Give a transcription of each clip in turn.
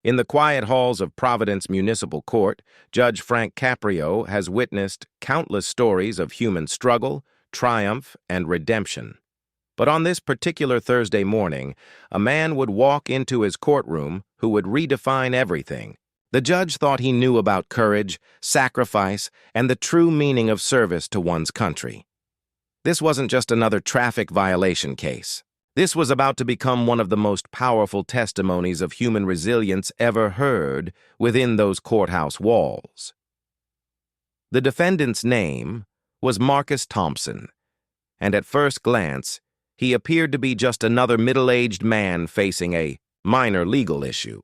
In the quiet halls of Providence Municipal Court, Judge Frank Caprio has witnessed countless stories of human struggle, triumph, and redemption. But on this particular Thursday morning, a man would walk into his courtroom who would redefine everything. The judge thought he knew about courage, sacrifice, and the true meaning of service to one's country. This wasn't just another traffic violation case. This was about to become one of the most powerful testimonies of human resilience ever heard within those courthouse walls. The defendant's name was Marcus Thompson, and at first glance, he appeared to be just another middle-aged man facing a minor legal issue.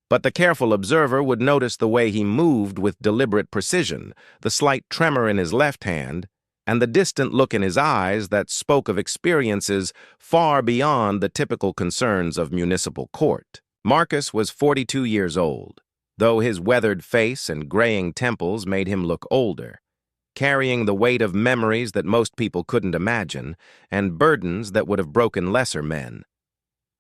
But the careful observer would notice the way he moved with deliberate precision, the slight tremor in his left hand, and the distant look in his eyes that spoke of experiences far beyond the typical concerns of municipal court. Marcus was 42 years old, though his weathered face and graying temples made him look older, carrying the weight of memories that most people couldn't imagine and burdens that would have broken lesser men.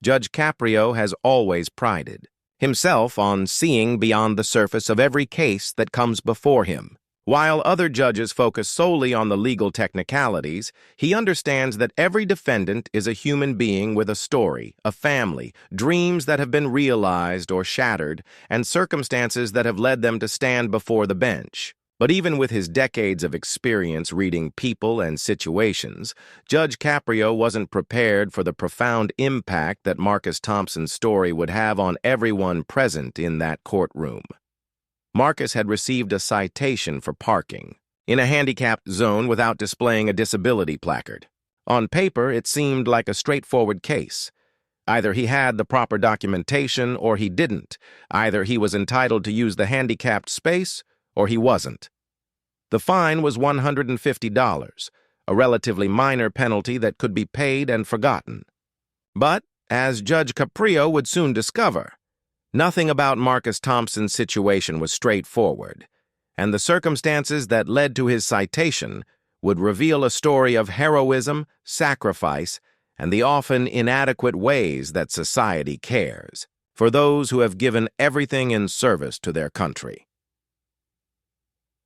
Judge Caprio has always prided himself on seeing beyond the surface of every case that comes before him. While other judges focus solely on the legal technicalities, he understands that every defendant is a human being with a story, a family, dreams that have been realized or shattered, and circumstances that have led them to stand before the bench. But even with his decades of experience reading people and situations, Judge Caprio wasn't prepared for the profound impact that Marcus Thompson's story would have on everyone present in that courtroom. Marcus had received a citation for parking in a handicapped zone without displaying a disability placard. On paper, it seemed like a straightforward case. Either he had the proper documentation or he didn't. Either he was entitled to use the handicapped space or he wasn't. The fine was $150, a relatively minor penalty that could be paid and forgotten. But, as Judge Caprio would soon discover, nothing about Marcus Thompson's situation was straightforward, and the circumstances that led to his citation would reveal a story of heroism, sacrifice, and the often inadequate ways that society cares for those who have given everything in service to their country.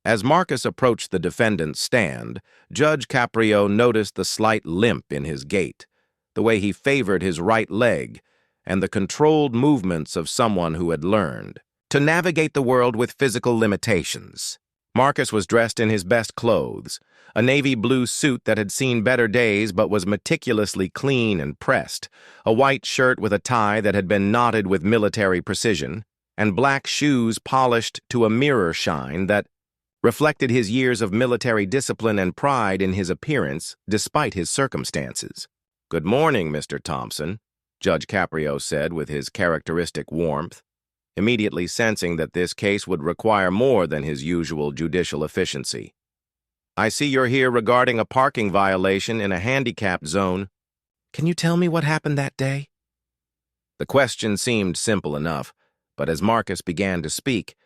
As Marcus approached the defendant's stand, Judge Caprio noticed the slight limp in his gait, the way he favored his right leg, and the controlled movements of someone who had learned to navigate the world with physical limitations. Marcus was dressed in his best clothes, a navy blue suit that had seen better days but was meticulously clean and pressed, a white shirt with a tie that had been knotted with military precision, and black shoes polished to a mirror shine that reflected his years of military discipline and pride in his appearance despite his circumstances. "Good morning, Mr. Thompson," Judge Caprio said with his characteristic warmth, immediately sensing that this case would require more than his usual judicial efficiency. "I see you're here regarding a parking violation in a handicapped zone. Can you tell me what happened that day?" The question seemed simple enough, but as Marcus began to speak,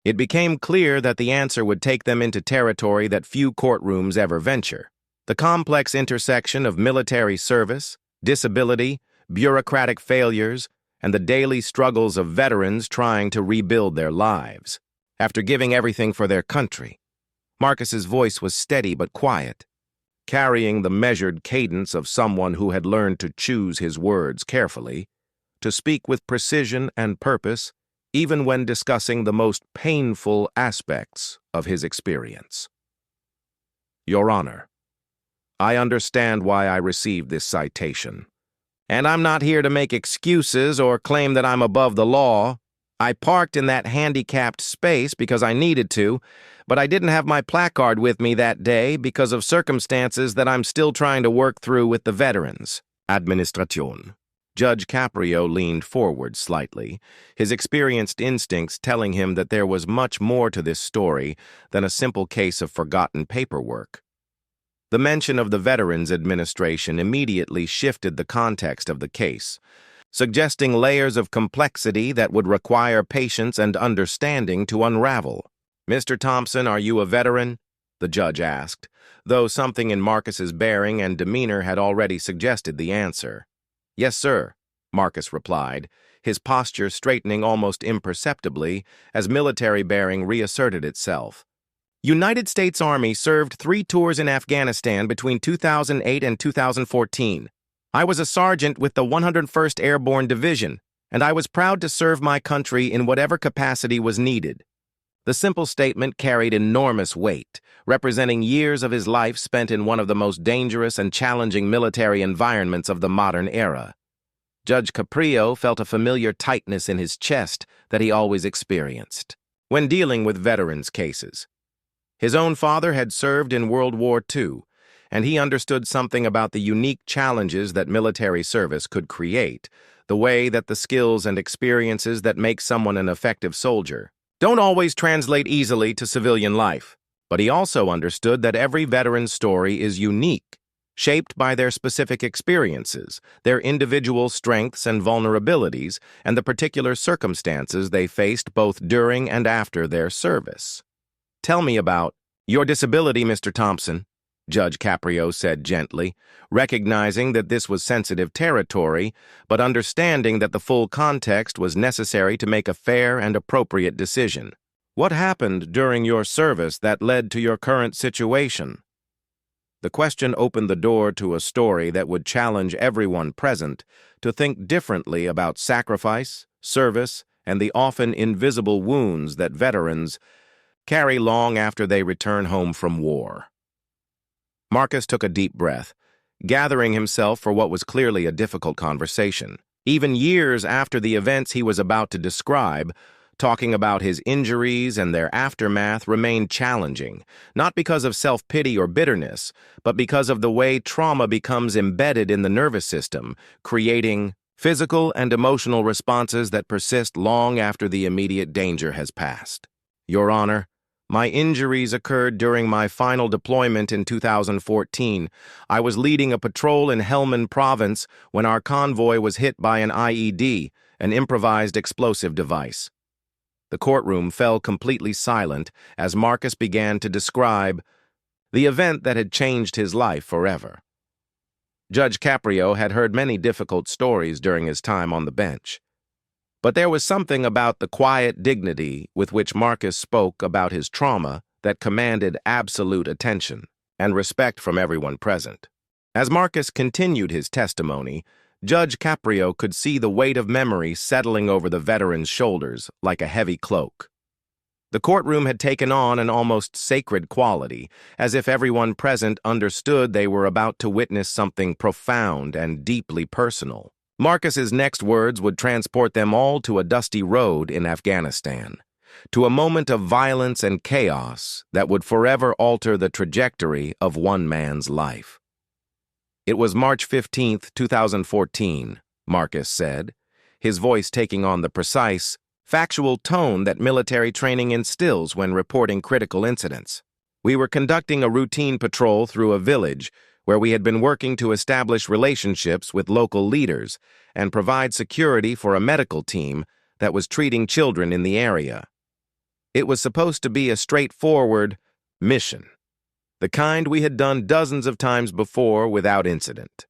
it became clear that the answer would take them into territory that few courtrooms ever venture. The complex intersection of military service, disability, bureaucratic failures, and the daily struggles of veterans trying to rebuild their lives. After giving everything for their country, Marcus's voice was steady but quiet, carrying the measured cadence of someone who had learned to choose his words carefully, to speak with precision and purpose, even when discussing the most painful aspects of his experience. "Your Honor, I understand why I received this citation. And I'm not here to make excuses or claim that I'm above the law. I parked in that handicapped space because I needed to, but I didn't have my placard with me that day because of circumstances that I'm still trying to work through with the veterans." Administration. Judge Caprio leaned forward slightly, his experienced instincts telling him that there was much more to this story than a simple case of forgotten paperwork. The mention of the Veterans Administration immediately shifted the context of the case, suggesting layers of complexity that would require patience and understanding to unravel. "Mr. Thompson, are you a veteran?" the judge asked, though something in Marcus's bearing and demeanor had already suggested the answer. "Yes, sir," Marcus replied, his posture straightening almost imperceptibly as military bearing reasserted itself. United States Army served 3 tours in Afghanistan between 2008 and 2014. I was a sergeant with the 101st Airborne Division, and I was proud to serve my country in whatever capacity was needed. The simple statement carried enormous weight, representing years of his life spent in one of the most dangerous and challenging military environments of the modern era. Judge Caprio felt a familiar tightness in his chest that he always experienced when dealing with veterans' cases. His own father had served in World War II, and he understood something about the unique challenges that military service could create, the way that the skills and experiences that make someone an effective soldier don't always translate easily to civilian life. But he also understood that every veteran's story is unique, shaped by their specific experiences, their individual strengths and vulnerabilities, and the particular circumstances they faced both during and after their service. "Tell me about your disability, Mr. Thompson," Judge Caprio said gently, recognizing that this was sensitive territory, but understanding that the full context was necessary to make a fair and appropriate decision. "What happened during your service that led to your current situation?" The question opened the door to a story that would challenge everyone present to think differently about sacrifice, service, and the often invisible wounds that veterans carry long after they return home from war. Marcus took a deep breath, gathering himself for what was clearly a difficult conversation. Even years after the events he was about to describe, talking about his injuries and their aftermath remained challenging, not because of self-pity or bitterness, but because of the way trauma becomes embedded in the nervous system, creating physical and emotional responses that persist long after the immediate danger has passed. "Your Honor, my injuries occurred during my final deployment in 2014. I was leading a patrol in Helmand Province when our convoy was hit by an IED, an improvised explosive device." The courtroom fell completely silent as Marcus began to describe the event that had changed his life forever. Judge Caprio had heard many difficult stories during his time on the bench. But there was something about the quiet dignity with which Marcus spoke about his trauma that commanded absolute attention and respect from everyone present. As Marcus continued his testimony, Judge Caprio could see the weight of memory settling over the veteran's shoulders like a heavy cloak. The courtroom had taken on an almost sacred quality, as if everyone present understood they were about to witness something profound and deeply personal. Marcus's next words would transport them all to a dusty road in Afghanistan, to a moment of violence and chaos that would forever alter the trajectory of one man's life. "It was March 15th, 2014, Marcus said, his voice taking on the precise, factual tone that military training instills when reporting critical incidents. We were conducting a routine patrol through a village where we had been working to establish relationships with local leaders and provide security for a medical team that was treating children in the area. It was supposed to be a straightforward mission, the kind we had done dozens of times before without incident."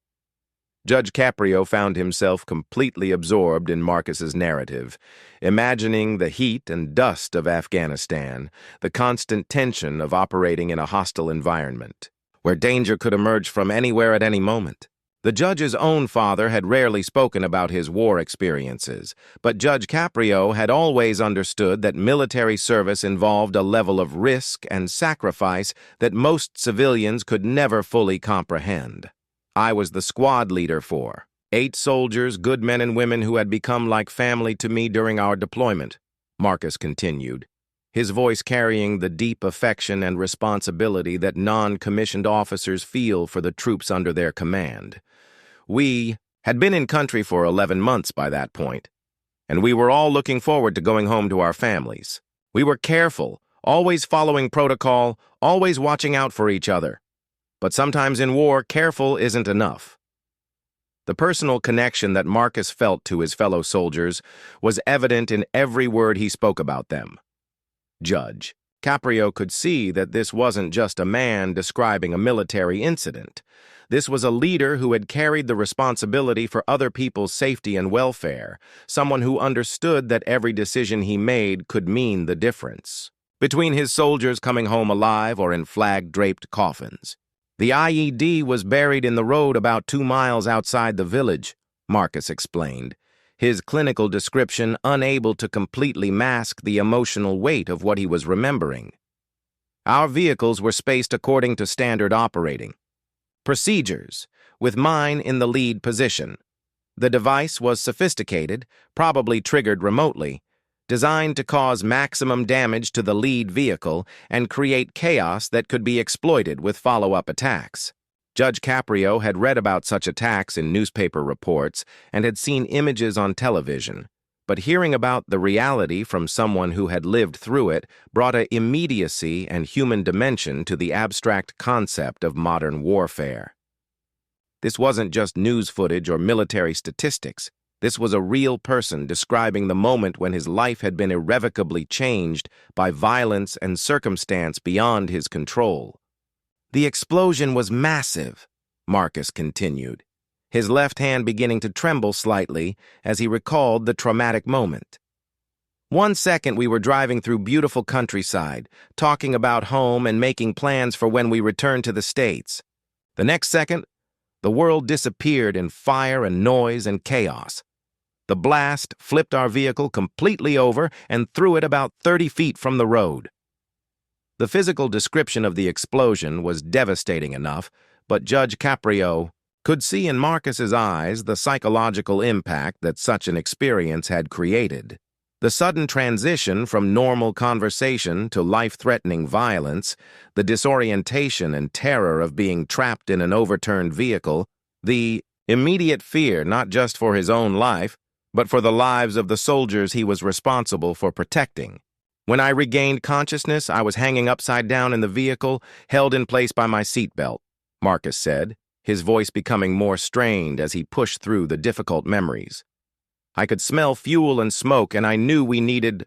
Judge Caprio found himself completely absorbed in Marcus's narrative, imagining the heat and dust of Afghanistan, the constant tension of operating in a hostile environment, where danger could emerge from anywhere at any moment. The judge's own father had rarely spoken about his war experiences, but Judge Caprio had always understood that military service involved a level of risk and sacrifice that most civilians could never fully comprehend. "I was the squad leader for 8 soldiers, good men and women who had become like family to me during our deployment," Marcus continued, his voice carrying the deep affection and responsibility that non-commissioned officers feel for the troops under their command. "We had been in country for 11 months by that point, and we were all looking forward to going home to our families. We were careful, always following protocol, always watching out for each other. But sometimes in war, careful isn't enough." The personal connection that Marcus felt to his fellow soldiers was evident in every word he spoke about them. "Judge, Caprio could see that this wasn't just a man describing a military incident. This was a leader who had carried the responsibility for other people's safety and welfare, someone who understood that every decision he made could mean the difference between his soldiers coming home alive or in flag-draped coffins. The IED was buried in the road about 2 miles outside the village, Marcus explained, his clinical description unable to completely mask the emotional weight of what he was remembering. Our vehicles were spaced according to standard operating procedures, with mine in the lead position. The device was sophisticated, probably triggered remotely, designed to cause maximum damage to the lead vehicle and create chaos that could be exploited with follow-up attacks. Judge Caprio had read about such attacks in newspaper reports and had seen images on television, but hearing about the reality from someone who had lived through it brought an immediacy and human dimension to the abstract concept of modern warfare. This wasn't just news footage or military statistics. This was a real person describing the moment when his life had been irrevocably changed by violence and circumstance beyond his control. The explosion was massive, Marcus continued, his left hand beginning to tremble slightly as he recalled the traumatic moment. 1 second we were driving through beautiful countryside, talking about home and making plans for when we returned to the States. The next second, the world disappeared in fire and noise and chaos. The blast flipped our vehicle completely over and threw it about 30 feet from the road. The physical description of the explosion was devastating enough, but Judge Caprio could see in Marcus's eyes the psychological impact that such an experience had created. The sudden transition from normal conversation to life-threatening violence, the disorientation and terror of being trapped in an overturned vehicle, the immediate fear not just for his own life, but for the lives of the soldiers he was responsible for protecting. When I regained consciousness, I was hanging upside down in the vehicle, held in place by my seatbelt, Marcus said, his voice becoming more strained as he pushed through the difficult memories. I could smell fuel and smoke, and I knew we needed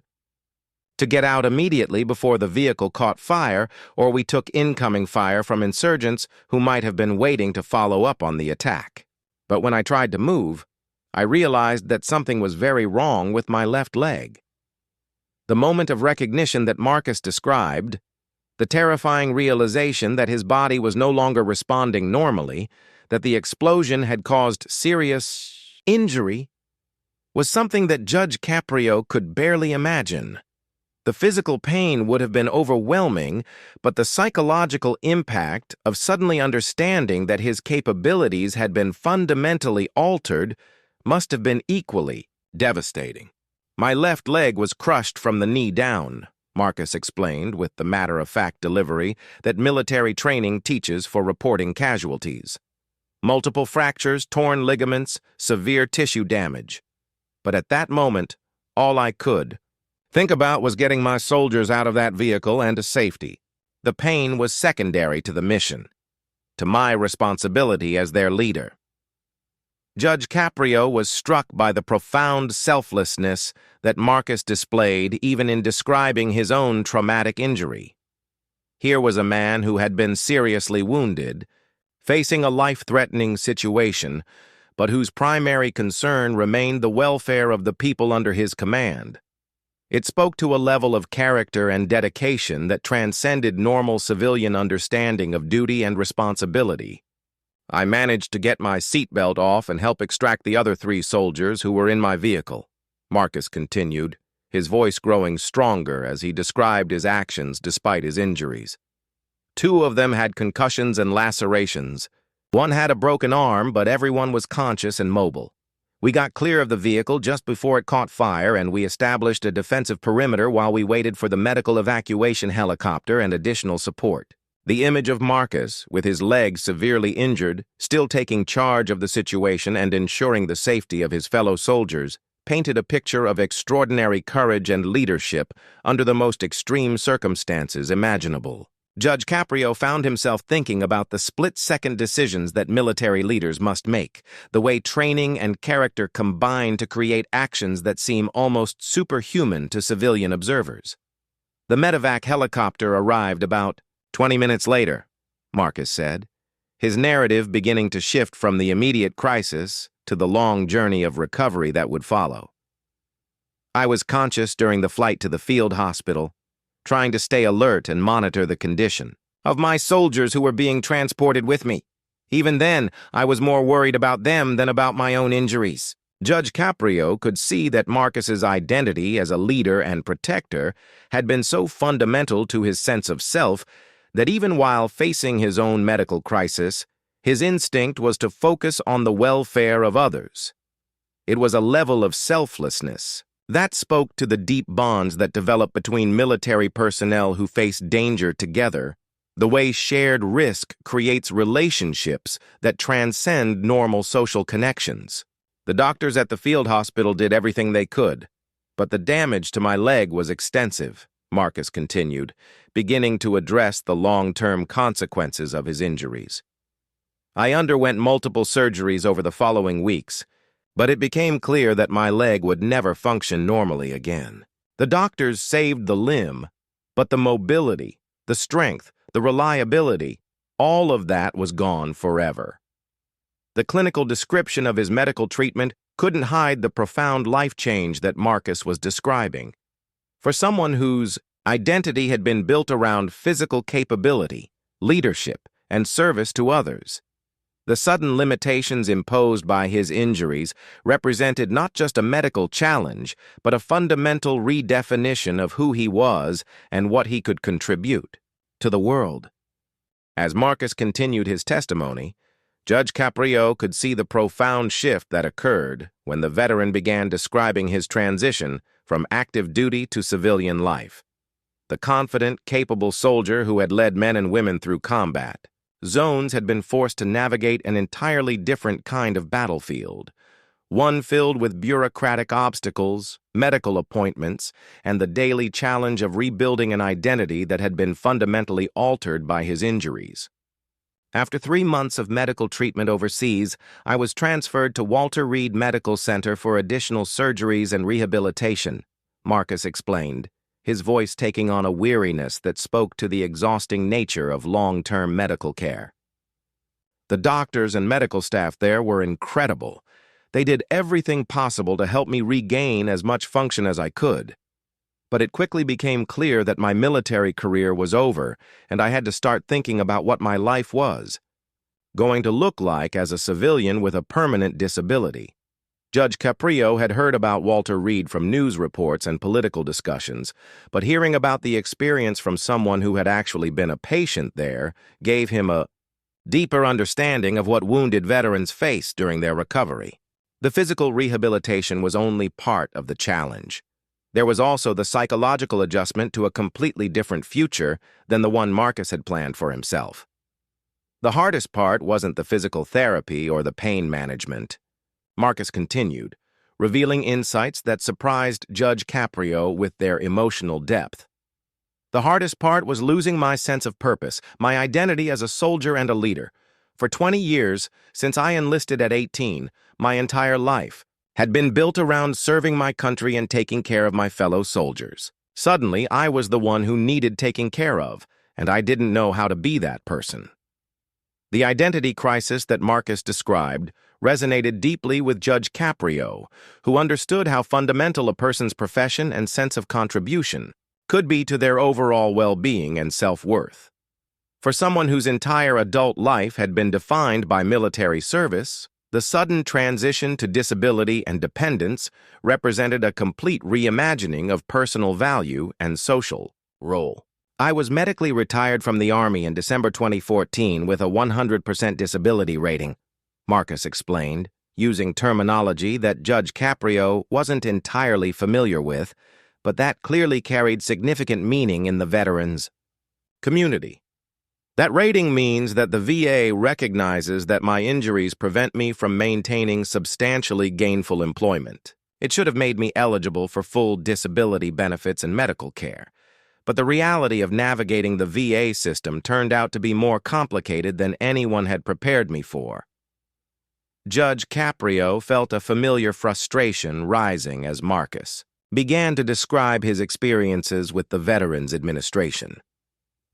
to get out immediately before the vehicle caught fire, or we took incoming fire from insurgents who might have been waiting to follow up on the attack. But when I tried to move, I realized that something was very wrong with my left leg. The moment of recognition that Marcus described, the terrifying realization that his body was no longer responding normally, that the explosion had caused serious injury, was something that Judge Caprio could barely imagine. The physical pain would have been overwhelming, but the psychological impact of suddenly understanding that his capabilities had been fundamentally altered must have been equally devastating. My left leg was crushed from the knee down, Marcus explained with the matter-of-fact delivery that military training teaches for reporting casualties. Multiple fractures, torn ligaments, severe tissue damage. But at that moment, all I could think about was getting my soldiers out of that vehicle and to safety. The pain was secondary to the mission, to my responsibility as their leader. Judge Caprio was struck by the profound selflessness that Marcus displayed even in describing his own traumatic injury. Here was a man who had been seriously wounded, facing a life-threatening situation, but whose primary concern remained the welfare of the people under his command. It spoke to a level of character and dedication that transcended normal civilian understanding of duty and responsibility. I managed to get my seatbelt off and help extract the other 3 soldiers who were in my vehicle, Marcus continued, his voice growing stronger as he described his actions despite his injuries. 2 of them had concussions and lacerations. One had a broken arm, but everyone was conscious and mobile. We got clear of the vehicle just before it caught fire, and we established a defensive perimeter while we waited for the medical evacuation helicopter and additional support. The image of Marcus, with his leg severely injured, still taking charge of the situation and ensuring the safety of his fellow soldiers, painted a picture of extraordinary courage and leadership under the most extreme circumstances imaginable. Judge Caprio found himself thinking about the split-second decisions that military leaders must make, the way training and character combine to create actions that seem almost superhuman to civilian observers. The medevac helicopter arrived about 20 minutes later, Marcus said, his narrative beginning to shift from the immediate crisis to the long journey of recovery that would follow. I was conscious during the flight to the field hospital, trying to stay alert and monitor the condition of my soldiers who were being transported with me. Even then, I was more worried about them than about my own injuries. Judge Caprio could see that Marcus's identity as a leader and protector had been so fundamental to his sense of self that even while facing his own medical crisis, his instinct was to focus on the welfare of others. It was a level of selflessness that spoke to the deep bonds that develop between military personnel who face danger together, the way shared risk creates relationships that transcend normal social connections. The doctors at the field hospital did everything they could, but the damage to my leg was extensive, Marcus continued, beginning to address the long-term consequences of his injuries. I underwent multiple surgeries over the following weeks, but it became clear that my leg would never function normally again. The doctors saved the limb, but the mobility, the strength, the reliability, all of that was gone forever. The clinical description of his medical treatment couldn't hide the profound life change that Marcus was describing. For someone whose identity had been built around physical capability, leadership, and service to others, the sudden limitations imposed by his injuries represented not just a medical challenge, but a fundamental redefinition of who he was and what he could contribute to the world. As Marcus continued his testimony, Judge Caprio could see the profound shift that occurred when the veteran began describing his transition from active duty to civilian life. The confident, capable soldier who had led men and women through combat zones had been forced to navigate an entirely different kind of battlefield, one filled with bureaucratic obstacles, medical appointments, and the daily challenge of rebuilding an identity that had been fundamentally altered by his injuries. After 3 months of medical treatment overseas, I was transferred to Walter Reed Medical Center for additional surgeries and rehabilitation, Marcus explained, his voice taking on a weariness that spoke to the exhausting nature of long-term medical care. The doctors and medical staff there were incredible. They did everything possible to help me regain as much function as I could. But it quickly became clear that my military career was over, and I had to start thinking about what my life was going to look like as a civilian with a permanent disability. Judge Caprio had heard about Walter Reed from news reports and political discussions, but hearing about the experience from someone who had actually been a patient there gave him a deeper understanding of what wounded veterans face during their recovery. The physical rehabilitation was only part of the challenge. There was also the psychological adjustment to a completely different future than the one Marcus had planned for himself. The hardest part wasn't the physical therapy or the pain management, Marcus continued, revealing insights that surprised Judge Caprio with their emotional depth. The hardest part was losing my sense of purpose, my identity as a soldier and a leader. For 20 years, since I enlisted at 18, my entire life had been built around serving my country and taking care of my fellow soldiers. Suddenly, I was the one who needed taking care of, and I didn't know how to be that person. The identity crisis that Marcus described resonated deeply with Judge Caprio, who understood how fundamental a person's profession and sense of contribution could be to their overall well-being and self-worth. For someone whose entire adult life had been defined by military service, the sudden transition to disability and dependence represented a complete reimagining of personal value and social role. I was medically retired from the Army in December 2014 with a 100% disability rating, Marcus explained, using terminology that Judge Caprio wasn't entirely familiar with, but that clearly carried significant meaning in the veterans' community. That rating means that the VA recognizes that my injuries prevent me from maintaining substantially gainful employment. It should have made me eligible for full disability benefits and medical care. But the reality of navigating the VA system turned out to be more complicated than anyone had prepared me for. Judge Caprio felt a familiar frustration rising as Marcus began to describe his experiences with the Veterans Administration.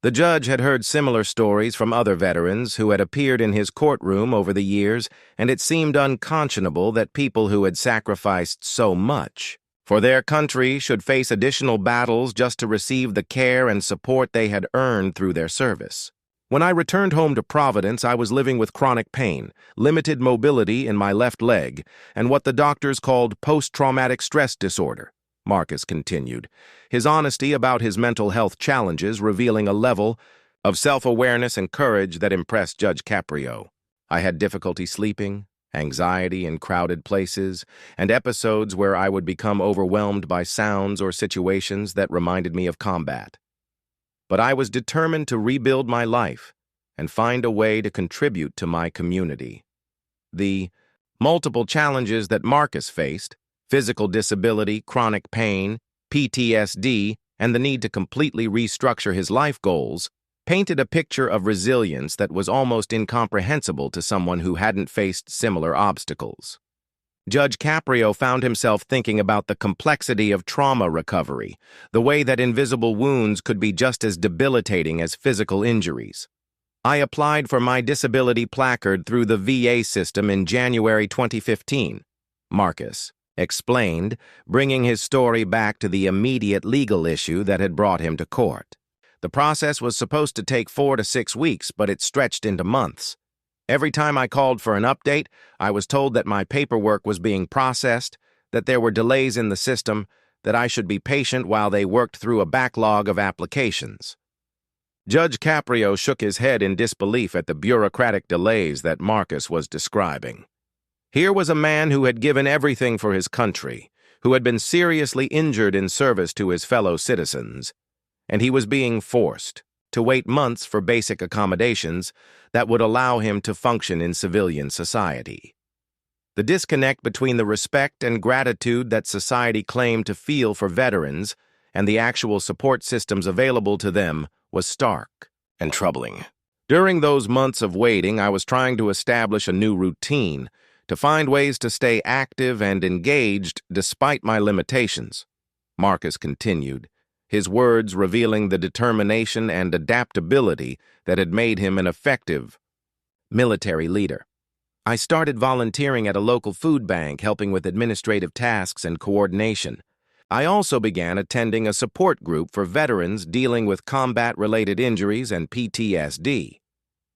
The judge had heard similar stories from other veterans who had appeared in his courtroom over the years, and it seemed unconscionable that people who had sacrificed so much for their country should face additional battles just to receive the care and support they had earned through their service. When I returned home to Providence, I was living with chronic pain, limited mobility in my left leg, and what the doctors called post-traumatic stress disorder, Marcus continued, his honesty about his mental health challenges revealing a level of self-awareness and courage that impressed Judge Caprio. I had difficulty sleeping, anxiety in crowded places, and episodes where I would become overwhelmed by sounds or situations that reminded me of combat. But I was determined to rebuild my life and find a way to contribute to my community. The multiple challenges that Marcus faced, physical disability, chronic pain, PTSD, and the need to completely restructure his life goals, painted a picture of resilience that was almost incomprehensible to someone who hadn't faced similar obstacles. Judge Caprio found himself thinking about the complexity of trauma recovery, the way that invisible wounds could be just as debilitating as physical injuries. I applied for my disability placard through the VA system in January 2015, Marcus explained, bringing his story back to the immediate legal issue that had brought him to court. The process was supposed to take 4 to 6 weeks, but it stretched into months. Every time I called for an update, I was told that my paperwork was being processed, that there were delays in the system, that I should be patient while they worked through a backlog of applications. Judge Caprio shook his head in disbelief at the bureaucratic delays that Marcus was describing. Here was a man who had given everything for his country, who had been seriously injured in service to his fellow citizens, and he was being forced to wait months for basic accommodations that would allow him to function in civilian society. The disconnect between the respect and gratitude that society claimed to feel for veterans and the actual support systems available to them was stark and troubling. During those months of waiting, I was trying to establish a new routine, to find ways to stay active and engaged despite my limitations, Marcus continued, his words revealing the determination and adaptability that had made him an effective military leader. I started volunteering at a local food bank, helping with administrative tasks and coordination. I also began attending a support group for veterans dealing with combat-related injuries and PTSD.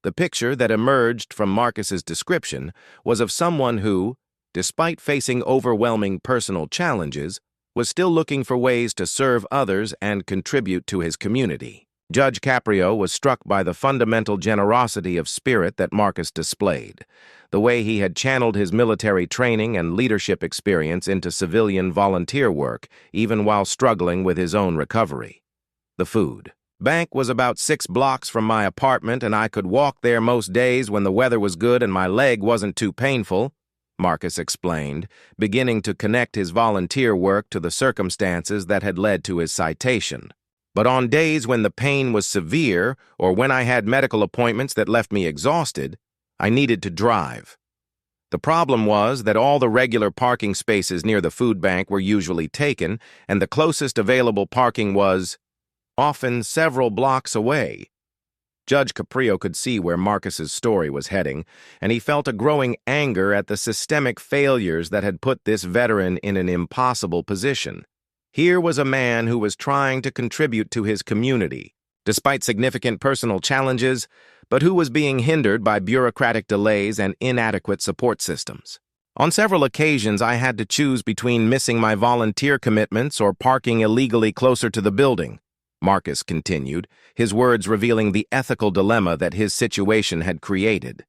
The picture that emerged from Marcus's description was of someone who, despite facing overwhelming personal challenges, was still looking for ways to serve others and contribute to his community. Judge Caprio was struck by the fundamental generosity of spirit that Marcus displayed, the way he had channeled his military training and leadership experience into civilian volunteer work, even while struggling with his own recovery. The food bank was about 6 blocks from my apartment, and I could walk there most days when the weather was good and my leg wasn't too painful, Marcus explained, beginning to connect his volunteer work to the circumstances that had led to his citation. But on days when the pain was severe or when I had medical appointments that left me exhausted, I needed to drive. The problem was that all the regular parking spaces near the food bank were usually taken, and the closest available parking was often several blocks away. Judge Caprio could see where Marcus's story was heading, and he felt a growing anger at the systemic failures that had put this veteran in an impossible position. Here was a man who was trying to contribute to his community, despite significant personal challenges, but who was being hindered by bureaucratic delays and inadequate support systems. On several occasions, I had to choose between missing my volunteer commitments or parking illegally closer to the building, Marcus continued, his words revealing the ethical dilemma that his situation had created.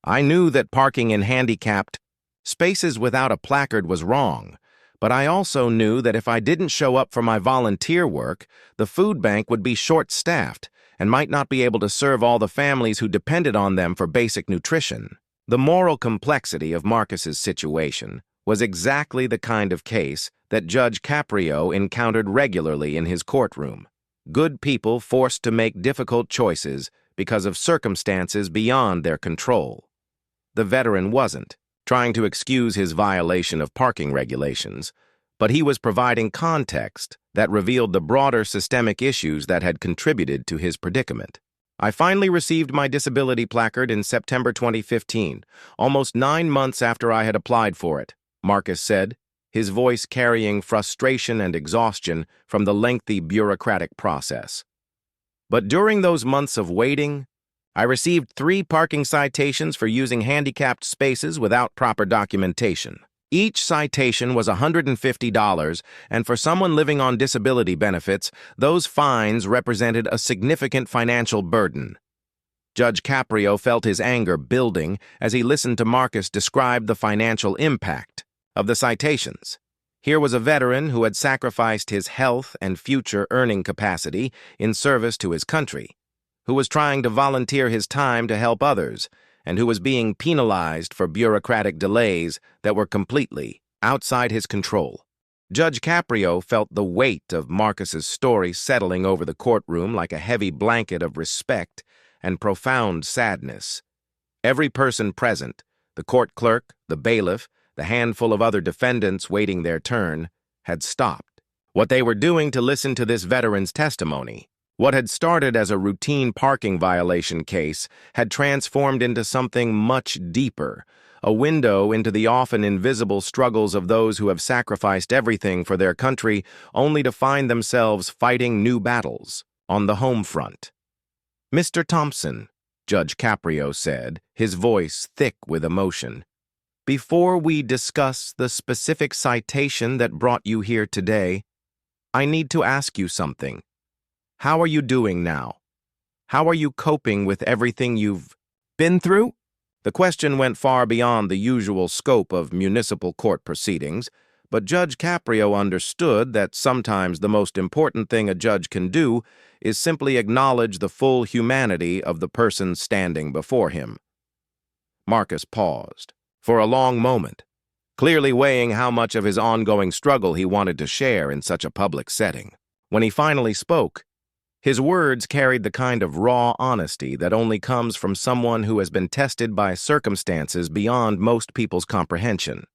I knew that parking in handicapped spaces without a placard was wrong, but I also knew that if I didn't show up for my volunteer work, the food bank would be short-staffed and might not be able to serve all the families who depended on them for basic nutrition. The moral complexity of Marcus's situation was exactly the kind of case that Judge Caprio encountered regularly in his courtroom. Good people forced to make difficult choices because of circumstances beyond their control. The veteran wasn't trying to excuse his violation of parking regulations, but he was providing context that revealed the broader systemic issues that had contributed to his predicament. I finally received my disability placard in September 2015, almost 9 months after I had applied for it, Marcus said, his voice carrying frustration and exhaustion from the lengthy bureaucratic process. But during those months of waiting, I received 3 parking citations for using handicapped spaces without proper documentation. Each citation was $150, and for someone living on disability benefits, those fines represented a significant financial burden. Judge Caprio felt his anger building as he listened to Marcus describe the financial impact of the citations. Here was a veteran who had sacrificed his health and future earning capacity in service to his country, who was trying to volunteer his time to help others, and who was being penalized for bureaucratic delays that were completely outside his control. Judge Caprio felt the weight of Marcus's story settling over the courtroom like a heavy blanket of respect and profound sadness. Every person present, the court clerk, the bailiff, the handful of other defendants waiting their turn, had stopped what they were doing to listen to this veteran's testimony. What had started as a routine parking violation case had transformed into something much deeper, a window into the often invisible struggles of those who have sacrificed everything for their country only to find themselves fighting new battles on the home front. "Mr. Thompson," Judge Caprio said, his voice thick with emotion, "before we discuss the specific citation that brought you here today, I need to ask you something. How are you doing now? How are you coping with everything you've been through?" The question went far beyond the usual scope of municipal court proceedings, but Judge Caprio understood that sometimes the most important thing a judge can do is simply acknowledge the full humanity of the person standing before him. Marcus paused for a long moment, clearly weighing how much of his ongoing struggle he wanted to share in such a public setting. When he finally spoke, his words carried the kind of raw honesty that only comes from someone who has been tested by circumstances beyond most people's comprehension.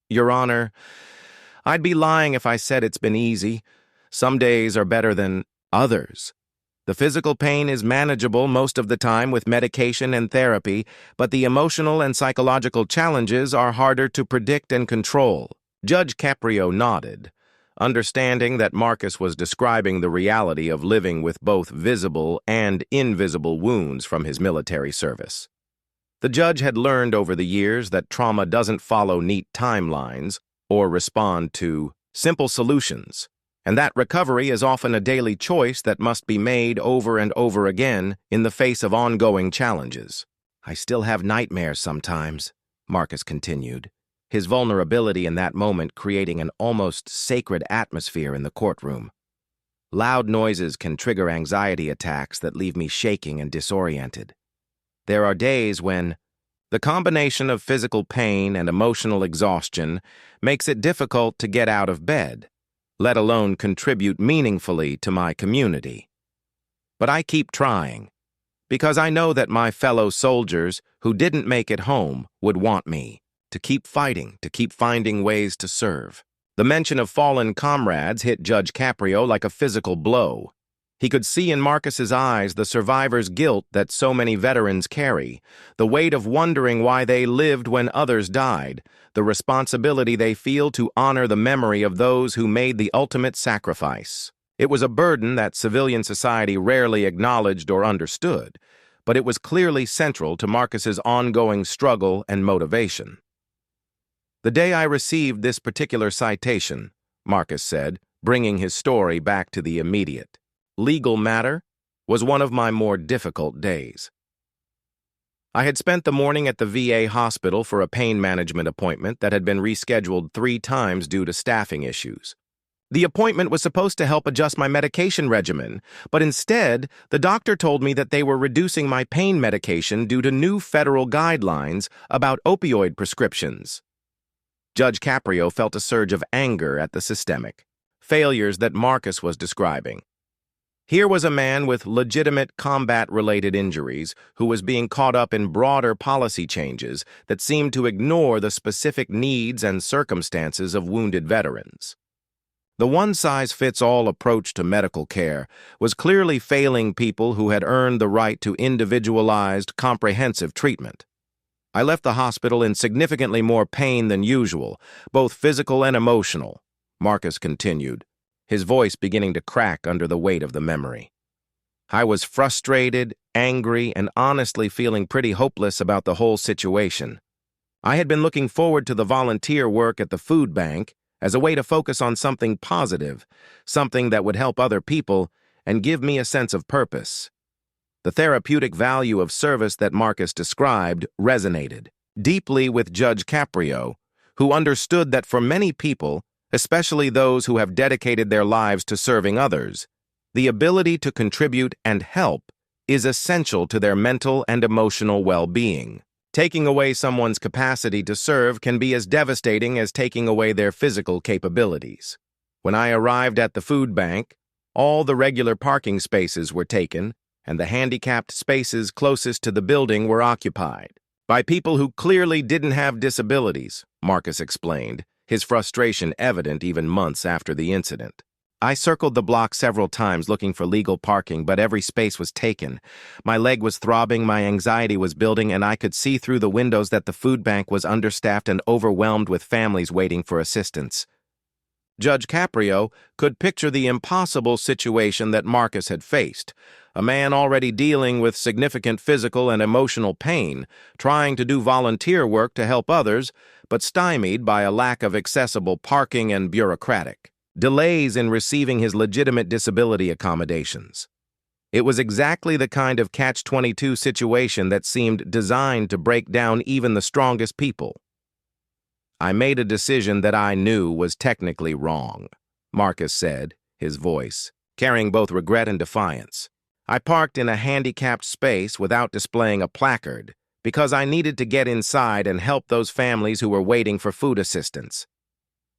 "Your Honor, I'd be lying if I said it's been easy. Some days are better than others. The physical pain is manageable most of the time with medication and therapy, but the emotional and psychological challenges are harder to predict and control." Judge Caprio nodded, understanding that Marcus was describing the reality of living with both visible and invisible wounds from his military service. The judge had learned over the years that trauma doesn't follow neat timelines or respond to simple solutions, and that recovery is often a daily choice that must be made over and over again in the face of ongoing challenges. "I still have nightmares sometimes," Marcus continued, his vulnerability in that moment creating an almost sacred atmosphere in the courtroom. "Loud noises can trigger anxiety attacks that leave me shaking and disoriented. There are days when the combination of physical pain and emotional exhaustion makes it difficult to get out of bed, let alone contribute meaningfully to my community. But I keep trying, because I know that my fellow soldiers who didn't make it home would want me to keep fighting, to keep finding ways to serve." The mention of fallen comrades hit Judge Caprio like a physical blow. He could see in Marcus's eyes the survivor's guilt that so many veterans carry, the weight of wondering why they lived when others died, the responsibility they feel to honor the memory of those who made the ultimate sacrifice. It was a burden that civilian society rarely acknowledged or understood, but it was clearly central to Marcus's ongoing struggle and motivation. "The day I received this particular citation," Marcus said, bringing his story back to the immediate legal matter, was one of my more difficult days. I had spent the morning at the VA hospital for a pain management appointment that had been rescheduled 3 times due to staffing issues. The appointment was supposed to help adjust my medication regimen, but instead, the doctor told me that they were reducing my pain medication due to new federal guidelines about opioid prescriptions. Judge Caprio felt a surge of anger at the systemic failures that Marcus was describing. Here was a man with legitimate combat-related injuries who was being caught up in broader policy changes that seemed to ignore the specific needs and circumstances of wounded veterans. The one-size-fits-all approach to medical care was clearly failing people who had earned the right to individualized, comprehensive treatment. I left the hospital in significantly more pain than usual, both physical and emotional, Marcus continued, his voice beginning to crack under the weight of the memory. I was frustrated, angry, and honestly feeling pretty hopeless about the whole situation. I had been looking forward to the volunteer work at the food bank as a way to focus on something positive, something that would help other people and give me a sense of purpose. The therapeutic value of service that Marcus described resonated deeply with Judge Caprio, who understood that for many people, especially those who have dedicated their lives to serving others, the ability to contribute and help is essential to their mental and emotional well-being. Taking away someone's capacity to serve can be as devastating as taking away their physical capabilities. When I arrived at the food bank, all the regular parking spaces were taken, and the handicapped spaces closest to the building were occupied by people who clearly didn't have disabilities, Marcus explained, his frustration evident even months after the incident. I circled the block several times looking for legal parking, but every space was taken. My leg was throbbing, my anxiety was building, and I could see through the windows that the food bank was understaffed and overwhelmed with families waiting for assistance. Judge Caprio could picture the impossible situation that Marcus had faced, a man already dealing with significant physical and emotional pain, trying to do volunteer work to help others, but stymied by a lack of accessible parking and bureaucratic delays in receiving his legitimate disability accommodations. It was exactly the kind of catch-22 situation that seemed designed to break down even the strongest people. I made a decision that I knew was technically wrong, Marcus said, his voice carrying both regret and defiance. I parked in a handicapped space without displaying a placard because I needed to get inside and help those families who were waiting for food assistance.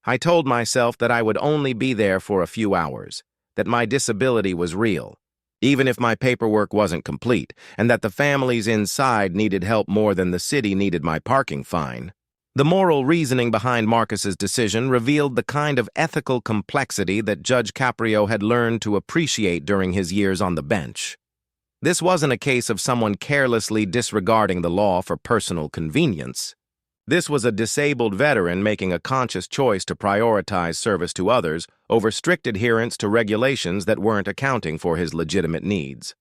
I told myself that I would only be there for a few hours, that my disability was real, even if my paperwork wasn't complete, and that the families inside needed help more than the city needed my parking fine. The moral reasoning behind Marcus's decision revealed the kind of ethical complexity that Judge Caprio had learned to appreciate during his years on the bench. This wasn't a case of someone carelessly disregarding the law for personal convenience. This was a disabled veteran making a conscious choice to prioritize service to others over strict adherence to regulations that weren't accounting for his legitimate needs.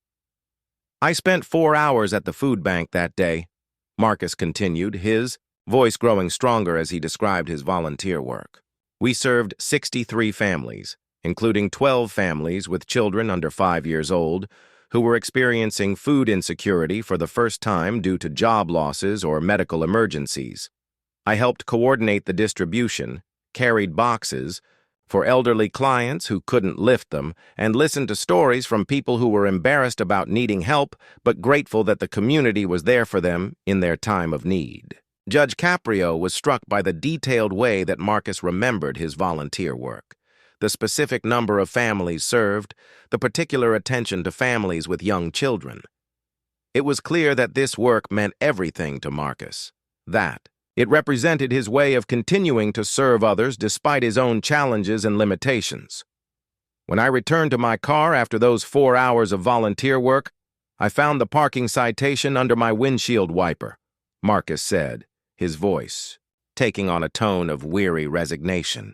I spent 4 hours at the food bank that day, Marcus continued, his voice growing stronger as he described his volunteer work. We served 63 families, including 12 families with children under 5 years old, who were experiencing food insecurity for the first time due to job losses or medical emergencies. I helped coordinate the distribution, carried boxes, for elderly clients who couldn't lift them, and listened to stories from people who were embarrassed about needing help but grateful that the community was there for them in their time of need. Judge Caprio was struck by the detailed way that Marcus remembered his volunteer work, the specific number of families served, the particular attention to families with young children. It was clear that this work meant everything to Marcus, that it represented his way of continuing to serve others despite his own challenges and limitations. When I returned to my car after those 4 hours of volunteer work, I found the parking citation under my windshield wiper, Marcus said, his voice taking on a tone of weary resignation.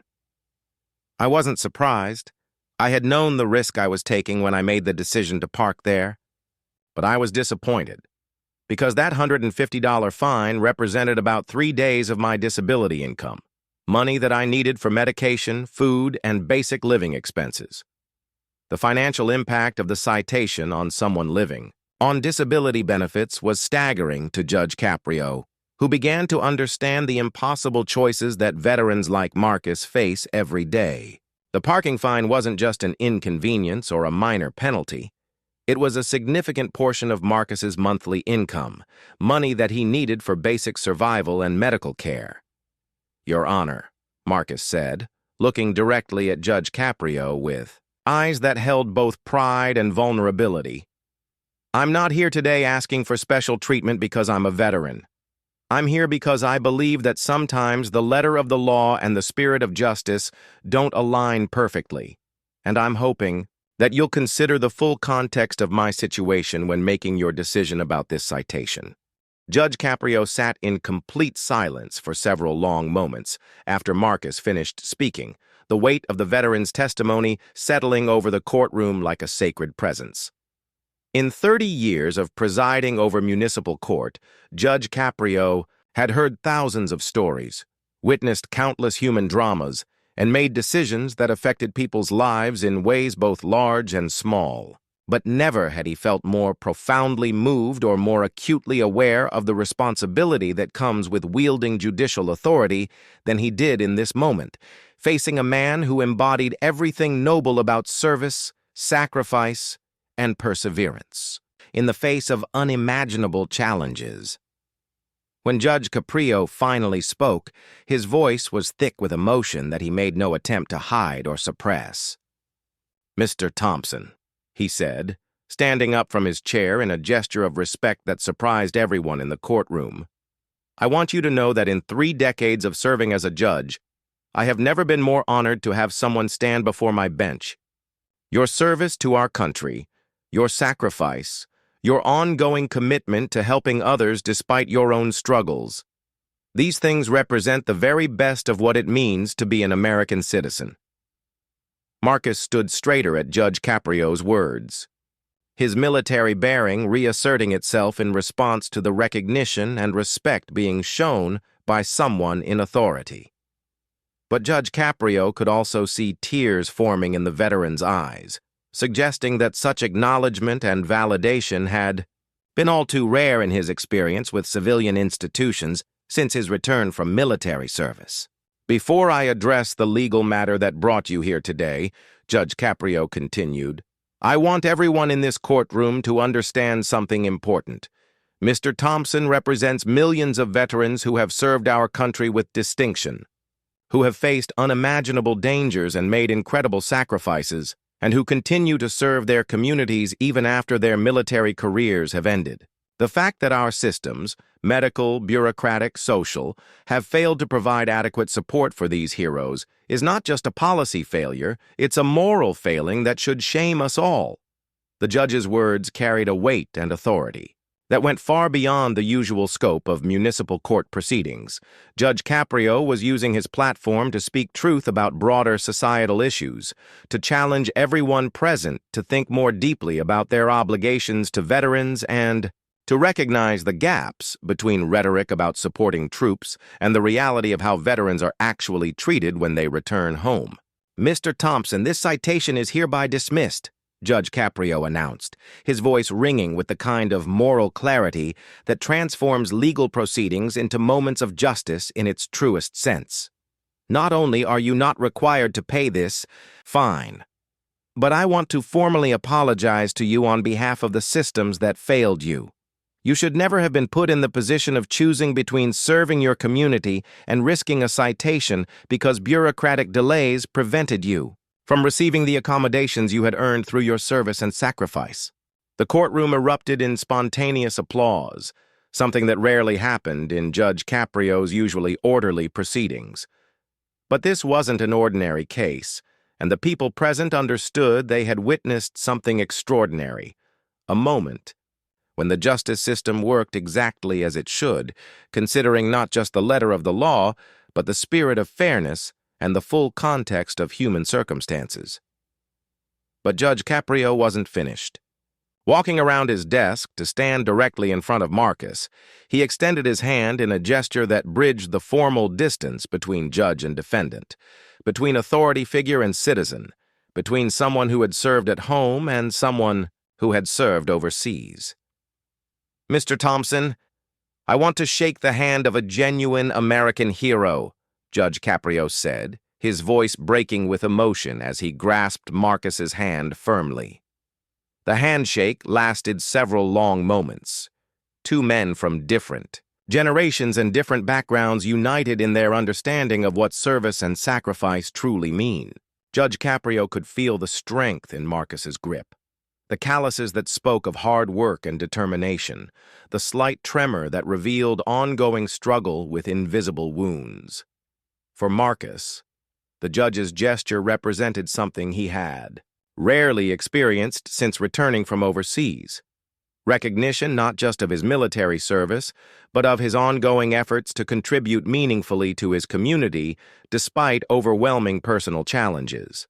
I wasn't surprised. I had known the risk I was taking when I made the decision to park there. But I was disappointed, because that $150 fine represented about 3 days of my disability income, money that I needed for medication, food, and basic living expenses. The financial impact of the citation on someone living on disability benefits was staggering to Judge Caprio, who began to understand the impossible choices that veterans like Marcus face every day. The parking fine wasn't just an inconvenience or a minor penalty. It was a significant portion of Marcus's monthly income, money that he needed for basic survival and medical care. "Your Honor," Marcus said, looking directly at Judge Caprio with eyes that held both pride and vulnerability. "I'm not here today asking for special treatment because I'm a veteran. I'm here because I believe that sometimes the letter of the law and the spirit of justice don't align perfectly, and I'm hoping that you'll consider the full context of my situation when making your decision about this citation." Judge Caprio sat in complete silence for several long moments after Marcus finished speaking, the weight of the veteran's testimony settling over the courtroom like a sacred presence. In 30 years of presiding over municipal court, Judge Caprio had heard thousands of stories, witnessed countless human dramas, and made decisions that affected people's lives in ways both large and small. But never had he felt more profoundly moved or more acutely aware of the responsibility that comes with wielding judicial authority than he did in this moment, facing a man who embodied everything noble about service, sacrifice, and perseverance, in the face of unimaginable challenges. When Judge Caprio finally spoke, his voice was thick with emotion that he made no attempt to hide or suppress. "Mr. Thompson," he said, standing up from his chair in a gesture of respect that surprised everyone in the courtroom, "I want you to know that in 3 decades of serving as a judge, I have never been more honored to have someone stand before my bench. Your service to our country, your sacrifice, your ongoing commitment to helping others despite your own struggles. These things represent the very best of what it means to be an American citizen." Marcus stood straighter at Judge Caprio's words, his military bearing reasserting itself in response to the recognition and respect being shown by someone in authority. But Judge Caprio could also see tears forming in the veteran's eyes, suggesting that such acknowledgement and validation had been all too rare in his experience with civilian institutions since his return from military service. "Before I address the legal matter that brought you here today," Judge Caprio continued, "I want everyone in this courtroom to understand something important. Mr. Thompson represents millions of veterans who have served our country with distinction, who have faced unimaginable dangers and made incredible sacrifices, and who continue to serve their communities even after their military careers have ended. The fact that our systems, medical, bureaucratic, social, have failed to provide adequate support for these heroes is not just a policy failure, it's a moral failing that should shame us all." The judge's words carried a weight and authority that went far beyond the usual scope of municipal court proceedings. Judge Caprio was using his platform to speak truth about broader societal issues, to challenge everyone present to think more deeply about their obligations to veterans and to recognize the gaps between rhetoric about supporting troops and the reality of how veterans are actually treated when they return home. "Mr. Thompson, this citation is hereby dismissed," Judge Caprio announced, his voice ringing with the kind of moral clarity that transforms legal proceedings into moments of justice in its truest sense. "Not only are you not required to pay this fine, but I want to formally apologize to you on behalf of the systems that failed you. You should never have been put in the position of choosing between serving your community and risking a citation because bureaucratic delays prevented you from receiving the accommodations you had earned through your service and sacrifice." The courtroom erupted in spontaneous applause, something that rarely happened in Judge Caprio's usually orderly proceedings. But this wasn't an ordinary case, and the people present understood they had witnessed something extraordinary, a moment when the justice system worked exactly as it should, considering not just the letter of the law, but the spirit of fairness and the full context of human circumstances. But Judge Caprio wasn't finished. Walking around his desk to stand directly in front of Marcus, he extended his hand in a gesture that bridged the formal distance between judge and defendant, between authority figure and citizen, between someone who had served at home and someone who had served overseas. "Mr. Thompson, I want to shake the hand of a genuine American hero," Judge Caprio said, his voice breaking with emotion as he grasped Marcus's hand firmly. The handshake lasted several long moments. Two men from different generations and different backgrounds united in their understanding of what service and sacrifice truly mean. Judge Caprio could feel the strength in Marcus's grip, the calluses that spoke of hard work and determination, the slight tremor that revealed ongoing struggle with invisible wounds. For Marcus, the judge's gesture represented something he had rarely experienced since returning from overseas. Recognition not just of his military service, but of his ongoing efforts to contribute meaningfully to his community despite overwhelming personal challenges.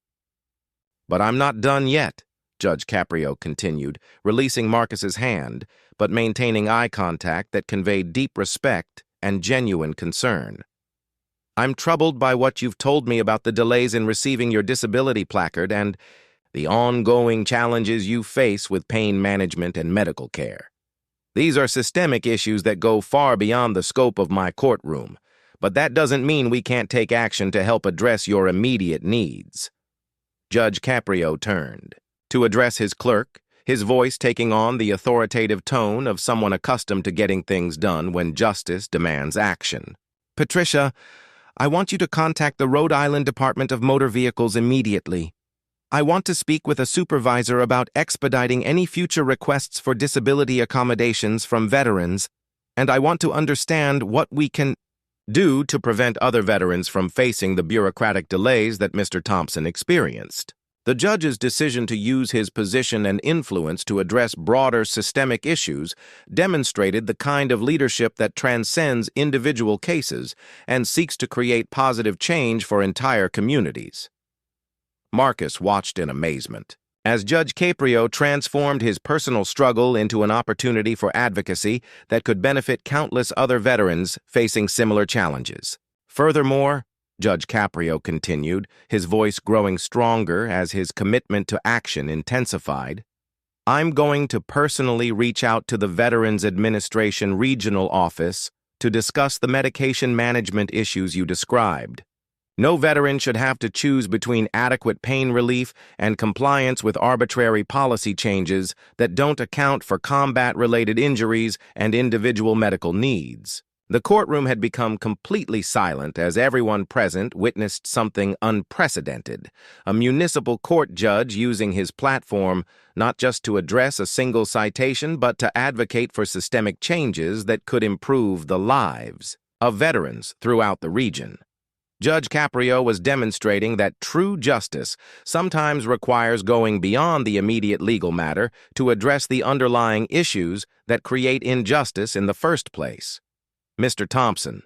"But I'm not done yet," Judge Caprio continued, releasing Marcus's hand, but maintaining eye contact that conveyed deep respect and genuine concern. "I'm troubled by what you've told me about the delays in receiving your disability placard and the ongoing challenges you face with pain management and medical care. These are systemic issues that go far beyond the scope of my courtroom, but that doesn't mean we can't take action to help address your immediate needs." Judge Caprio turned to address his clerk, his voice taking on the authoritative tone of someone accustomed to getting things done when justice demands action. "Patricia, I want you to contact the Rhode Island Department of Motor Vehicles immediately. I want to speak with a supervisor about expediting any future requests for disability accommodations from veterans, and I want to understand what we can do to prevent other veterans from facing the bureaucratic delays that Mr. Thompson experienced." The judge's decision to use his position and influence to address broader systemic issues demonstrated the kind of leadership that transcends individual cases and seeks to create positive change for entire communities. Marcus watched in amazement as Judge Caprio transformed his personal struggle into an opportunity for advocacy that could benefit countless other veterans facing similar challenges. Furthermore, Judge Caprio continued, his voice growing stronger as his commitment to action intensified, "I'm going to personally reach out to the Veterans Administration Regional Office to discuss the medication management issues you described. No veteran should have to choose between adequate pain relief and compliance with arbitrary policy changes that don't account for combat-related injuries and individual medical needs." The courtroom had become completely silent as everyone present witnessed something unprecedented, a municipal court judge using his platform not just to address a single citation but to advocate for systemic changes that could improve the lives of veterans throughout the region. Judge Caprio was demonstrating that true justice sometimes requires going beyond the immediate legal matter to address the underlying issues that create injustice in the first place. "Mr. Thompson,"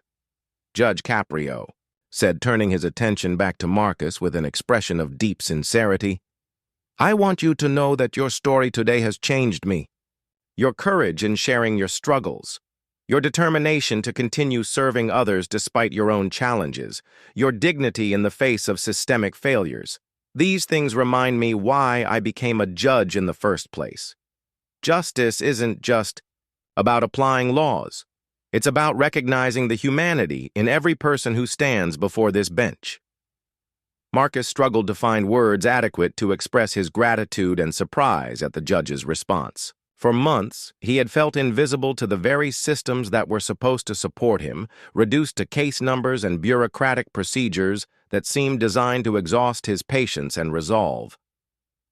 Judge Caprio said, turning his attention back to Marcus with an expression of deep sincerity, "I want you to know that your story today has changed me. Your courage in sharing your struggles, your determination to continue serving others despite your own challenges, your dignity in the face of systemic failures. These things remind me why I became a judge in the first place. Justice isn't just about applying laws. It's about recognizing the humanity in every person who stands before this bench." Marcus struggled to find words adequate to express his gratitude and surprise at the judge's response. For months, he had felt invisible to the very systems that were supposed to support him, reduced to case numbers and bureaucratic procedures that seemed designed to exhaust his patience and resolve.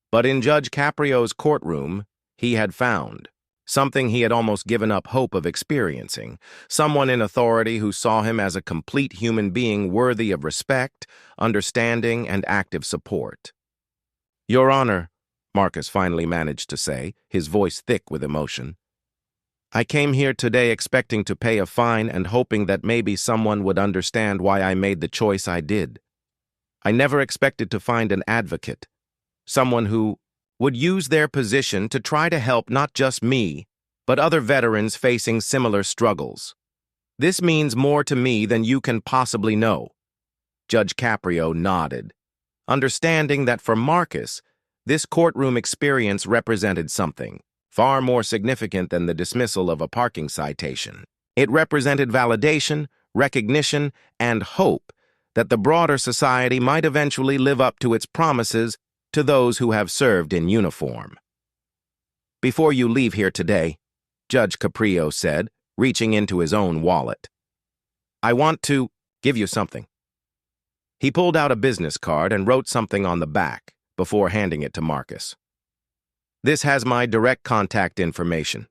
But in Judge Caprio's courtroom, he had found something he had almost given up hope of experiencing, someone in authority who saw him as a complete human being worthy of respect, understanding, and active support. "Your Honor," Marcus finally managed to say, his voice thick with emotion, "I came here today expecting to pay a fine and hoping that maybe someone would understand why I made the choice I did. I never expected to find an advocate, someone who would use their position to try to help not just me, but other veterans facing similar struggles. This means more to me than you can possibly know." Judge Caprio nodded, understanding that for Marcus, this courtroom experience represented something far more significant than the dismissal of a parking citation. It represented validation, recognition, and hope that the broader society might eventually live up to its promises to those who have served in uniform. "Before you leave here today," Judge Caprio said, reaching into his own wallet, "I want to give you something." He pulled out a business card and wrote something on the back before handing it to Marcus. "This has my direct contact information.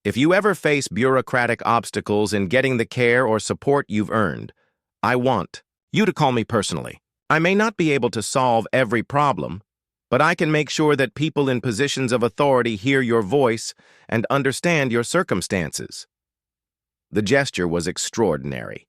If you ever face bureaucratic obstacles in getting the care or support you've earned, I want you to call me personally. I may not be able to solve every problem, but I can make sure that people in positions of authority hear your voice and understand your circumstances." The gesture was extraordinary.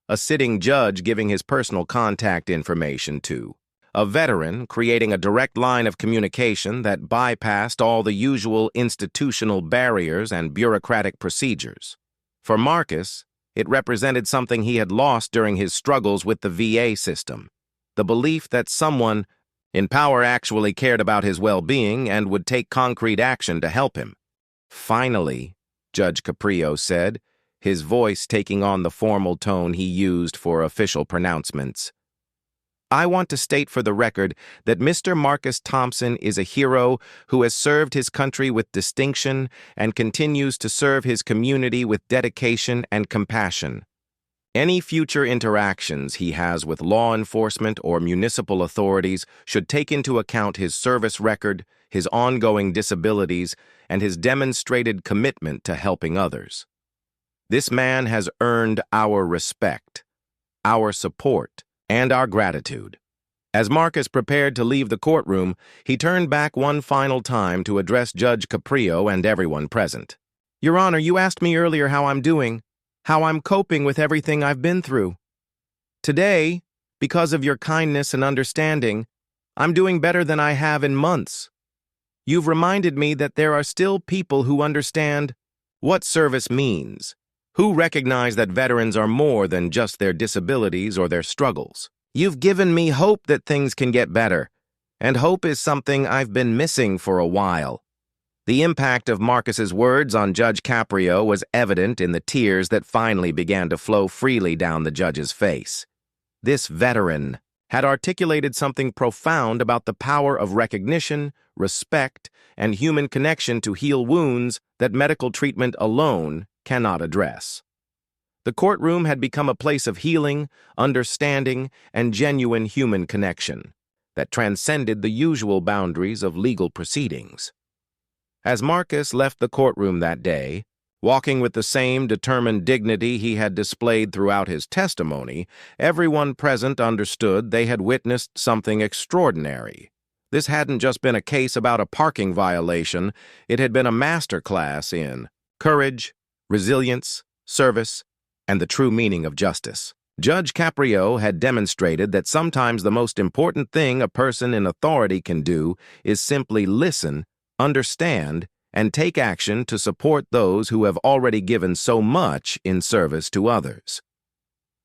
A sitting judge giving his personal contact information to a veteran, creating a direct line of communication that bypassed all the usual institutional barriers and bureaucratic procedures. For Marcus, it represented something he had lost during his struggles with the VA system, the belief that someone in power actually cared about his well-being and would take concrete action to help him. "Finally," Judge Caprio said, his voice taking on the formal tone he used for official pronouncements, "I want to state for the record that Mr. Marcus Thompson is a hero who has served his country with distinction and continues to serve his community with dedication and compassion. Any future interactions he has with law enforcement or municipal authorities should take into account his service record, his ongoing disabilities, and his demonstrated commitment to helping others. This man has earned our respect, our support, and our gratitude." As Marcus prepared to leave the courtroom, he turned back one final time to address Judge Caprio and everyone present. "Your Honor, you asked me earlier how I'm doing, how I'm coping with everything I've been through. Today, because of your kindness and understanding, I'm doing better than I have in months. You've reminded me that there are still people who understand what service means, who recognize that veterans are more than just their disabilities or their struggles. You've given me hope that things can get better, and hope is something I've been missing for a while." The impact of Marcus's words on Judge Caprio was evident in the tears that finally began to flow freely down the judge's face. This veteran had articulated something profound about the power of recognition, respect, and human connection to heal wounds that medical treatment alone cannot address. The courtroom had become a place of healing, understanding, and genuine human connection that transcended the usual boundaries of legal proceedings. As Marcus left the courtroom that day, walking with the same determined dignity he had displayed throughout his testimony, everyone present understood they had witnessed something extraordinary. This hadn't just been a case about a parking violation, it had been a masterclass in courage, resilience, service, and the true meaning of justice. Judge Caprio had demonstrated that sometimes the most important thing a person in authority can do is simply listen, understand, and take action to support those who have already given so much in service to others.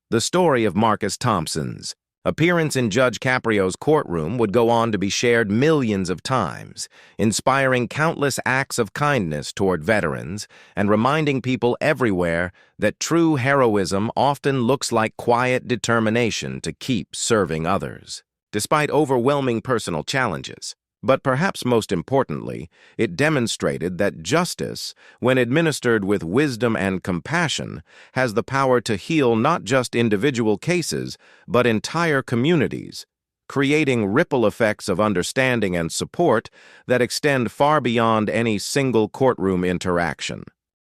The story of Marcus Thompson's appearance in Judge Caprio's courtroom would go on to be shared millions of times, inspiring countless acts of kindness toward veterans and reminding people everywhere that true heroism often looks like quiet determination to keep serving others, despite overwhelming personal challenges. But perhaps most importantly, it demonstrated that justice, when administered with wisdom and compassion, has the power to heal not just individual cases, but entire communities, creating ripple effects of understanding and support that extend far beyond any single courtroom interaction.